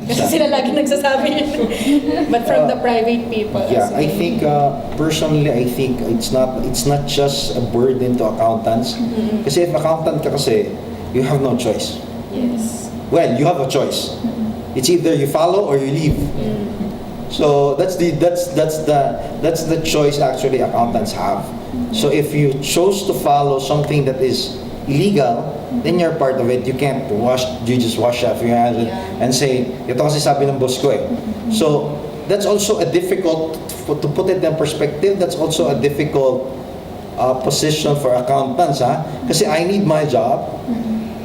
Kasi sila lagi nagsasabi yun. But from the private people. Yeah, I think personally, I think it's not just a burden to accountants. Kasi if accountant ka kasi, you have no choice. Yes. Well, you have a choice. It's either you follow or you leave. So that's the choice actually accountants have. So if you chose to follow something that is illegal, then you're part of it. You just wash off your hands and say, ito kasi sabi ng boss ko eh. So that's also a difficult, to put it in perspective, that's also a difficult position for accountants. Kasi I need my job.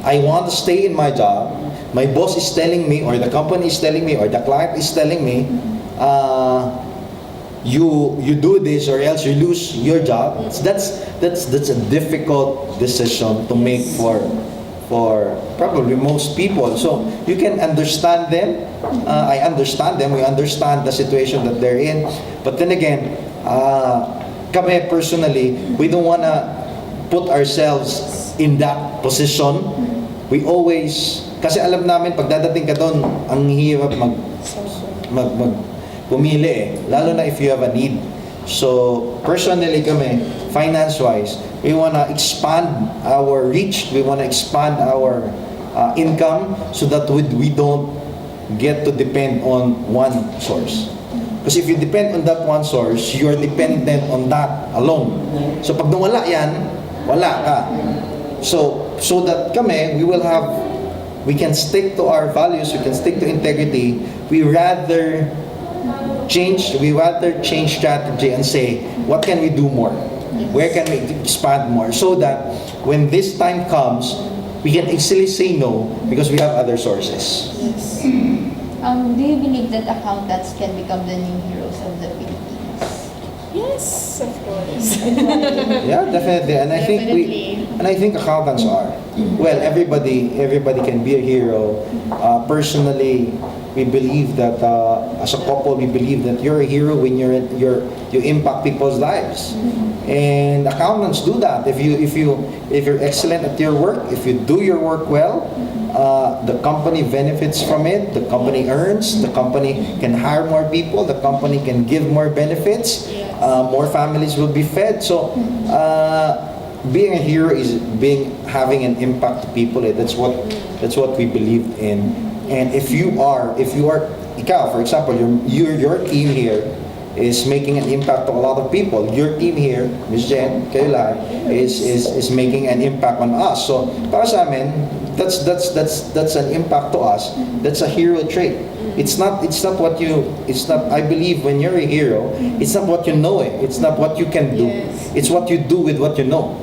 I want to stay in my job. My boss is telling me, or the company is telling me, or the client is telling me, you do this or else you lose your job. That's a difficult decision to make for probably most people. So you can understand them. I understand them. We understand the situation that they're in. But then again, kami personally, we don't wanna put ourselves in that position. We always, kasi alam namin pag dadating ka doon, ang hirap pumili eh, lalo na if you have a need. So personally kami, finance-wise, we wanna expand our reach, we wanna expand our income so that we don't get to depend on one source. Because if you depend on that one source, you are dependent on that alone. So pag nawala yan, wala ka. So that kami, we can stick to our values, we can stick to integrity. We rather change strategy and say, what can we do more? Where can we expand more? So that when this time comes, we can easily say no because we have other sources. Yes. Do you believe that accountants can become the new heroes of the Philippines? Yes, of course. Yeah, definitely. And I think accountants are. Well, everybody can be a hero. Personally, we believe that as a couple, we believe that you're a hero when you impact people's lives. And accountants do that. If you're excellent at your work, if you do your work well, the company benefits from it. The company earns. The company can hire more people. The company can give more benefits. More families will be fed. So being a hero is having an impact to people. That's what we believe in. And if you are, ikaw, for example, your team here is making an impact to a lot of people. Your team here, Ms. Jen, kayo lahat, is making an impact on us. So para sa amin, that's an impact to us. That's a hero trait. It's not I believe when you're a hero, it's not what you know it's not what you can do. It's what you do with what you know.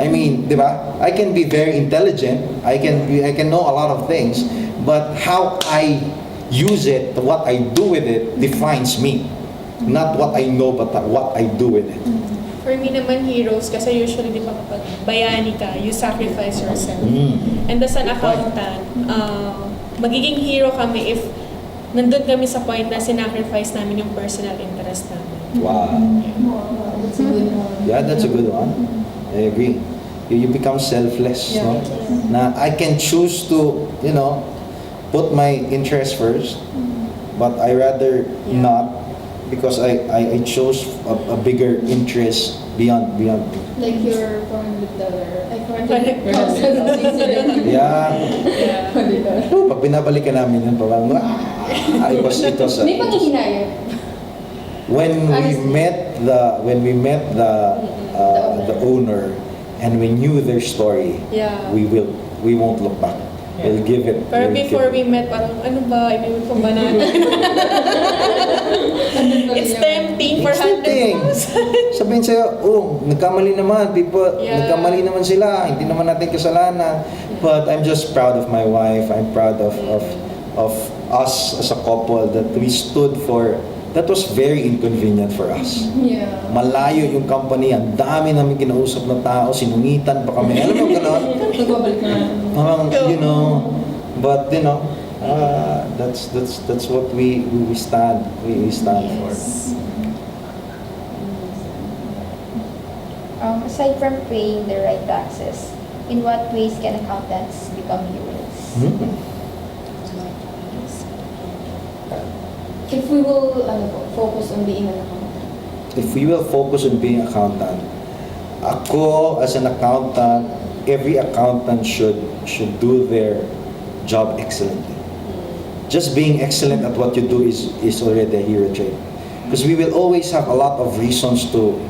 I mean, di ba? I can be very intelligent. I can know a lot of things, but how I use it, what I do with it defines me. Not what I know, but what I do with it. For me naman, heroes, kasi usually, di ba kapag bayani ka, you sacrifice yourself. And as an accountant, magiging hero kami if nandun kami sa point na sinacrifice namin yung personal interest namin. Wow. That's a good one. Yeah, that's a good one. I agree. You become selfless, no? Na I can choose to, put my interest first, but I rather not because I chose a bigger interest beyond. Like your $400. Yeah. Pag binabalikan namin yun, parang, May panghihinayang. When we met the owner and we knew their story, we won't look back. We'll give it. Pero before we met, parang ano ba, iniwan ko ba natin? It's tempting for 100,000. Sabihin sa'yo, nagkamali naman, nagkamali naman sila, hindi naman natin kasalanan. But I'm just proud of my wife. I'm proud of us as a couple that we stood for. That was very inconvenient for us. Yeah. Malayo yung company, ang dami namin kinausap na tao, sinungitan pa kami. Alam mo gano'n? Nagbabalik na. But that's what we stand for. Aside from paying the right taxes, in what ways can accountants become heroes? If we will focus on being an accountant. If we will focus on being accountant, ako as an accountant, every accountant should do their job excellently. Just being excellent at what you do is already a hero trait. Because we will always have a lot of reasons to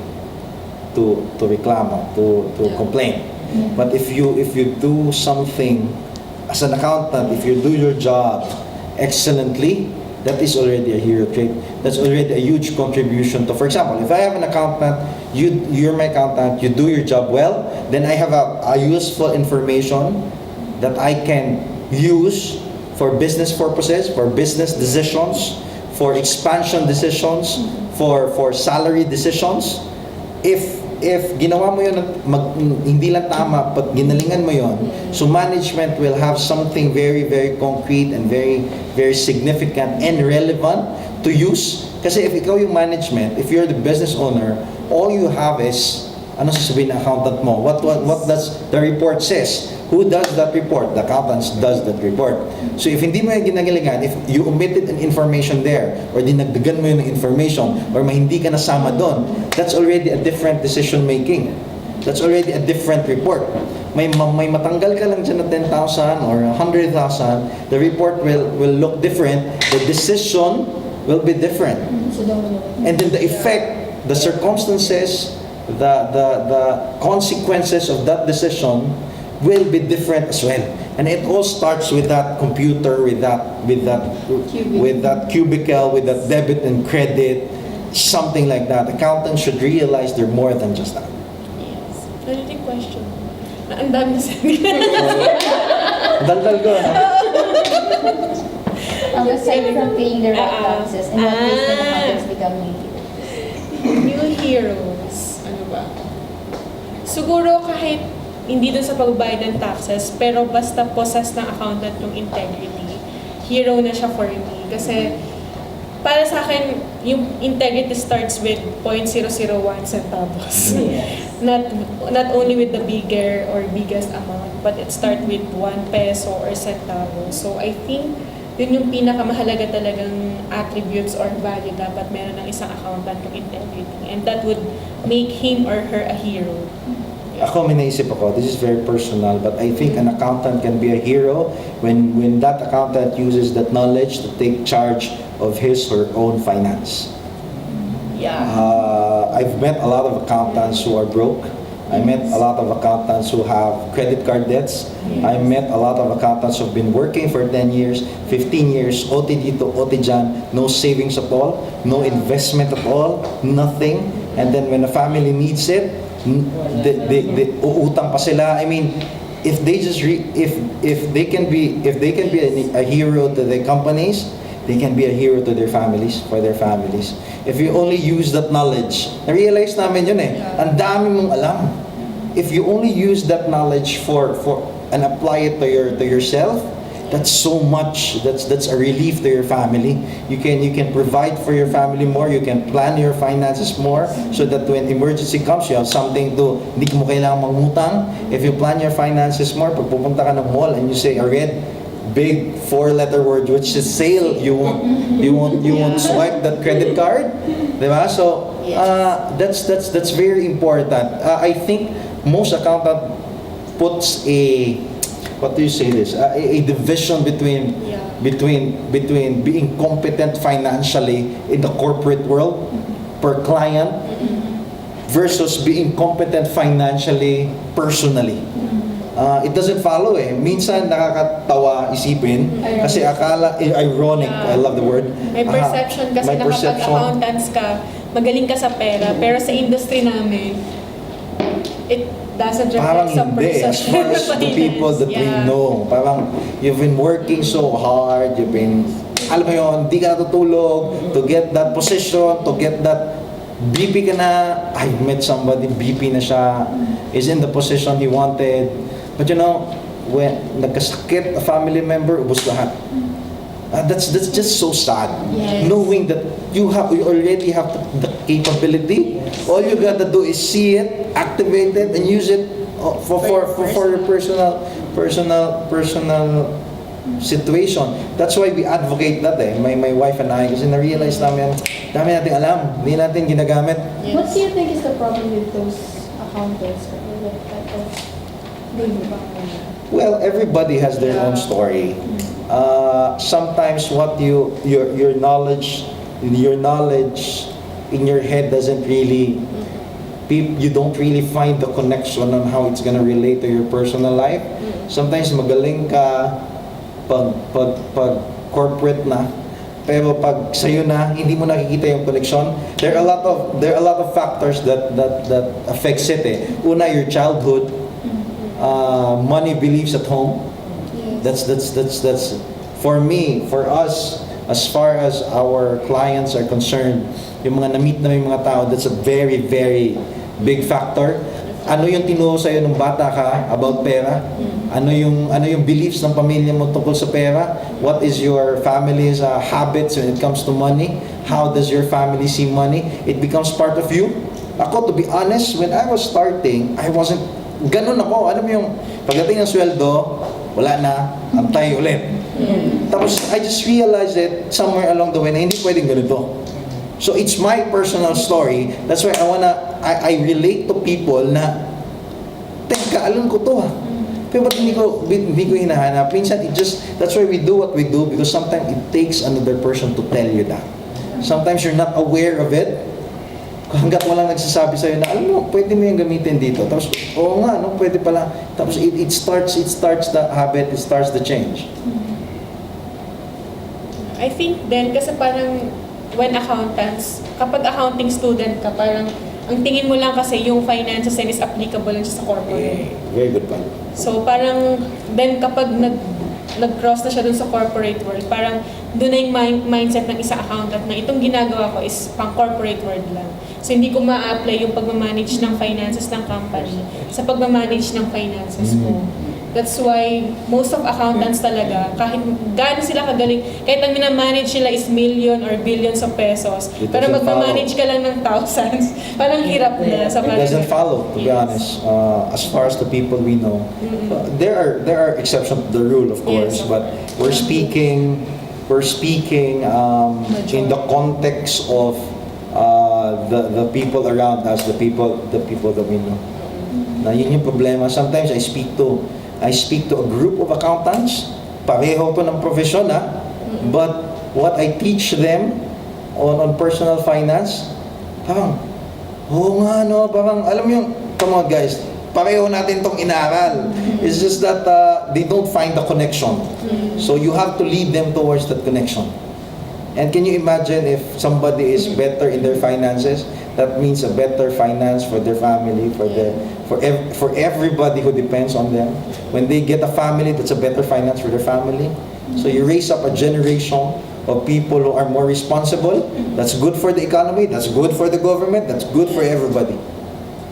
reclamo, to complain. But if you do something as an accountant, if you do your job excellently, that is already a hero trait. That's already a huge contribution to, for example, if I have an accountant, you're my accountant, you do your job well, then I have a useful information that I can use for business purposes, for business decisions, for expansion decisions, for salary decisions. If ginawa mo yun, hindi lang tama, but ginalingan mo yun, so management will have something very, very concrete and very, very significant and relevant to use. Kasi if ikaw yung management, if you're the business owner, all you have is, ano sasabihin ng accountant mo? What does the report says? Who does that report? The accountant does that report. So if hindi mo yung ginagalingan, if you omitted an information there, or dinagdagan mo yun ng information, or hindi ka nasama doon, that's already a different decision making. That's already a different report. May matanggal ka lang dyan na 10,000 or 100,000, the report will look different, the decision will be different. And then the effect, the circumstances, the consequences of that decision will be different as well. And it all starts with that computer, with that cubicle, with that debit and credit, something like that. Accountants should realize they're more than just that. Yes. Anything question? Ang dami na Daldal ko, no? Aside from paying the right taxes, and what makes the accountants become new heroes? New heroes. Ano ba? Siguro kahit hindi dun sa pagbabayad ng taxes, pero basta possess ng accountant yung integrity, hero na siya for me. Kasi para sa akin, yung integrity starts with 0.001 centavos. Not only with the bigger or biggest amount, but it starts with 1 peso or centavo. So I think yun yung pinakamahalaga talagang attributes or value dapat meron ng isang accountant, yung integrity. And that would make him or her a hero. Ako, may naisip ako, this is very personal, but I think an accountant can be a hero when that accountant uses that knowledge to take charge of his or her own finance. Yeah. I've met a lot of accountants who are broke. I met a lot of accountants who have credit card debts. I met a lot of accountants who have been working for 10 years, 15 years, OT dito, OT dyan, no savings at all, no investment at all, nothing. And then when a family needs it, they uutang pa sila. I mean, if they just if they can be a hero to their companies, they can be a hero to their families, for their families. If you only use that knowledge, na-realize namin yun eh, ang dami mong alam. If you only use that knowledge for and apply it to yourself, that's so much. That's a relief to your family. You can provide for your family more. You can plan your finances more, so that when emergency comes, you have something to. Hindi mo kailangang mangutang. If you plan your finances more, pag pupunta ka ng mall and you say a red big 4-letter word which is sale, you won't swipe that credit card, diba? So that's very important. I think most accountant puts a, what do you say this? A division between being competent financially in the corporate world per client versus being competent financially personally. It doesn't follow eh. Minsan nakakatawa isipin kasi akala ironic. I love the word. May perception kasi na kapag accountants ka, magaling ka sa pera, pero sa industry namin, it doesn't reflect sa hindi. As far as the people that we know, parang you've been working so hard, you've been, alam mo yun, di ka natutulog to get that position, to get that BP ka na. I've met somebody, BP na siya, is in the position he wanted. But you know, when nagkasakit a family member, ubos lahat. That's just so sad. Yes. Knowing that you already have the capability. All you gotta do is see it, activate it, and use it for your personal situation. That's why we advocate that my wife and I, kasi na-realize namin, dami nating alam, hindi natin ginagamit. Yes. What do you think is the problem with those accountants? What type of game ba? Well, everybody has their own story. Sometimes what your knowledge in your head doesn't really, you don't really find the connection on how it's gonna relate to your personal life. Sometimes magaling ka pag corporate na, pero pag sa'yo na, hindi mo nakikita yung connection. There are a lot of factors that affects it. Una, your childhood, money beliefs at home. Yes. That's for me, for us, as far as our clients are concerned, yung mga na-meet namin mga tao, that's a very, very big factor. Ano yung tinuro sa'yo nung bata ka about pera? Ano yung beliefs ng pamilya mo tungkol sa pera? What is your family's habits when it comes to money? How does your family see money? It becomes part of you. Ako, to be honest, when I was starting, I wasn't, ganun ako. Alam mo yung pagdating ng sweldo, wala na, antay ulit. Tapos, I just realized that somewhere along the way na hindi pwedeng ganito. So it's my personal story. That's why I relate to people na, teka, alam ko to Pero ba't hindi ko hinahanap? Minsan, that's why we do what we do, because sometimes it takes another person to tell you that. Sometimes you're not aware of it. Hanggat walang nagsasabi sa'yo na, alam mo, pwede mo yung gamitin dito. Tapos, oo nga, no, pwede pala. Tapos it starts the habit, it starts the change. I think then, kasi parang when accountants, kapag accounting student ka, parang ang tingin mo lang kasi yung finances and is applicable lang siya sa corporate. Very good point. So parang, then kapag nag-cross na siya dun sa corporate world, parang dun na yung mindset ng isang accountant na itong ginagawa ko is pang corporate world lang. So hindi ko ma-apply yung pagmamanage ng finances ng company sa pagmamanage ng finances ko. That's why most of accountants talaga, kahit gaano sila kagaling, kahit ang minamanage nila is million or billions of pesos, It pero doesn't magmamanage ka lang ng thousands, parang hirap na. Sa It doesn't follow, to be honest. As far as the people we know, there are exceptions to the rule, of course, Yes. but we're speaking in the context of the people around us, the people that we know. Na yun yung problema. Sometimes I speak to a group of accountants, pareho to ng profesyon but what I teach them on personal finance, parang, oo nga no, parang, alam mo yung, come on guys, pareho natin tong inaaral. It's just that they don't find the connection. So you have to lead them towards that connection. And can you imagine if somebody is better in their finances? That means a better finance for their family, for everybody who depends on them. When they get a family, that's a better finance for their family. So you raise up a generation of people who are more responsible. That's good for the economy, that's good for the government, that's good for everybody.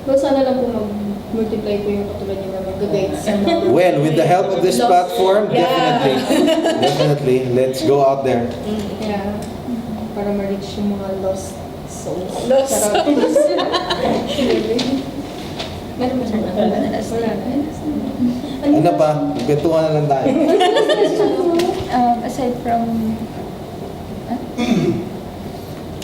Well, sana lang po mag-multiply po yung katulad niyo na mag-guide sa mga... Well, with the help of this Lost. platform, definitely, let's go out there. Yeah. Para ma-reach yung mga lost souls. Lost Charot. Meron ba siya? Wala na. Ano pa? Betuhan na lang tayo. Aside from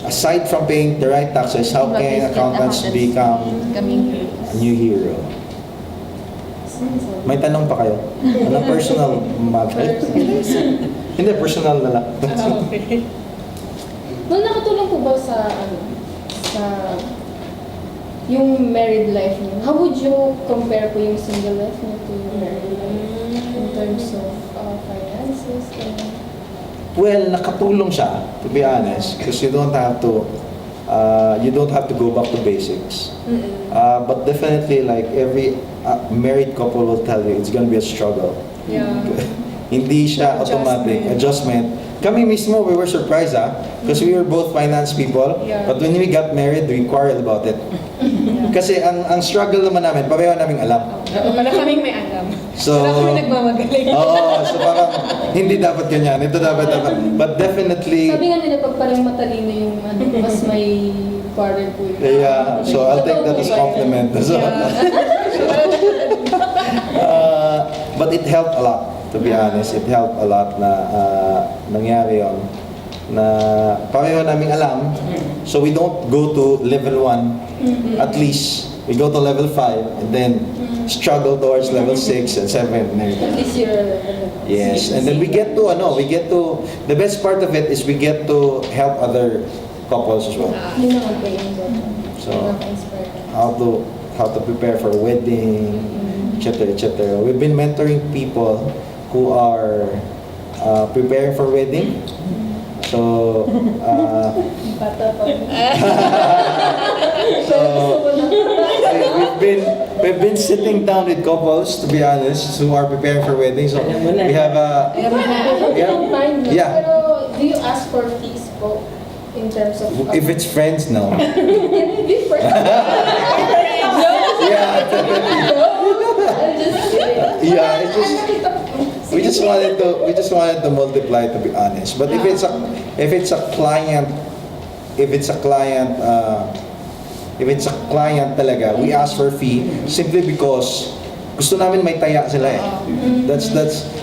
Aside from paying the right taxes, how can accountants become coming a new hero? May tanong pa kayo? Ano personal matter? Hindi, personal na lang. Okay. Well, nakatulong po ba sa yung married life niyo? How would you compare po yung single life niyo to yung married life in terms of finances? Well, nakatulong siya, to be honest, because you don't have to go back to basics. But definitely, like every married couple will tell you, it's gonna be a struggle. Yeah. Hindi siya automatic adjustment. Kami mismo, we were surprised because we were both finance people. Yeah. But when we got married, we quarreled about it. Kasi ang struggle naman namin, pareho naming alam. Wala kaming may alam. So, Wala kami nagmamagaling. Oo, so parang hindi dapat ganyan, ito dapat. But definitely, Sabi nga nila, pag parang matalino yung mas may quarrel po yun. yeah, so I'll take that as compliment. So, Yeah. but it helped a lot. To be honest, it helped a lot na nangyari yon, na pareho naming alam. So we don't go to level 1, at least we go to level 5 and then struggle towards level 6 and 7 and everything. At least you're... Yes, and then we get to the best part of it is we get to help other couples as well. Yun naman po yung important. So, Nakaka-inspire ka. how to prepare for a wedding, etc., etc. We've been mentoring people who are preparing for wedding. So, Bata pa. so we've been sitting down with couples, to be honest, who are preparing for weddings. So we have Don't mind me. Yeah. Pero do you ask for fees po in terms of... if it's friends, no. Can it be for... Yeah, I'm just kidding. yeah. It's just. We just wanted to multiply, to be honest. But if it's a client talaga, we ask for fee simply because gusto namin may taya sila eh. That's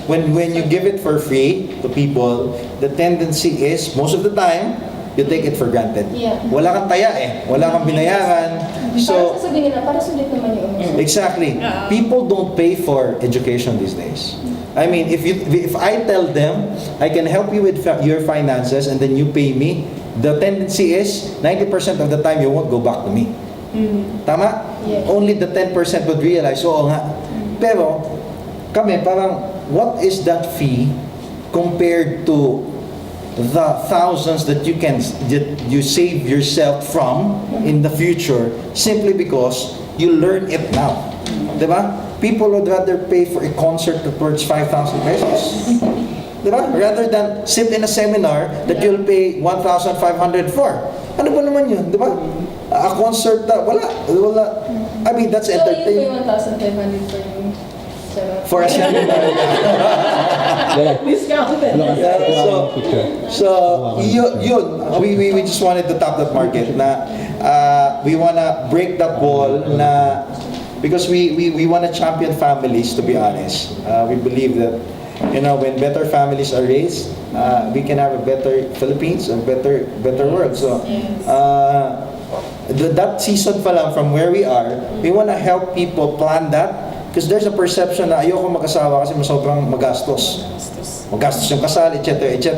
when you give it for free to people, the tendency is most of the time you take it for granted. Yeah. Wala kang taya eh, wala kang binayaran. Parang So sasabihin nila, para sulit naman yung umusap. exactly. People don't pay for education these days. I mean, if I tell them I can help you with your finances and then you pay me, the tendency is 90% of the time you won't go back to me. Tama? Yes. Only the 10% would realize, oo nga. Pero kami parang, what is that fee compared to the thousands that you save yourself from in the future simply because you learn it now. Diba? People would rather pay for a concert towards 5,000 pesos. Diba? Rather than sit in a seminar that you'll pay 1,500 for. Ano ba naman yun? Diba? A concert na, wala. I mean, that's So, yun po entertainment. yung 1,500 for you. Sarap. For a seminar. Discounted. So yun, we just wanted to tap that market na we wanna break that wall na because we wanna champion families, to be honest. We believe that when better families are raised, we can have a better Philippines and better world. So that season pa lang from where we are, we wanna help people plan that. Because there's a perception na ayoko mag-asawa kasi sobrang magastos. Magastos yung kasal, etc., etc.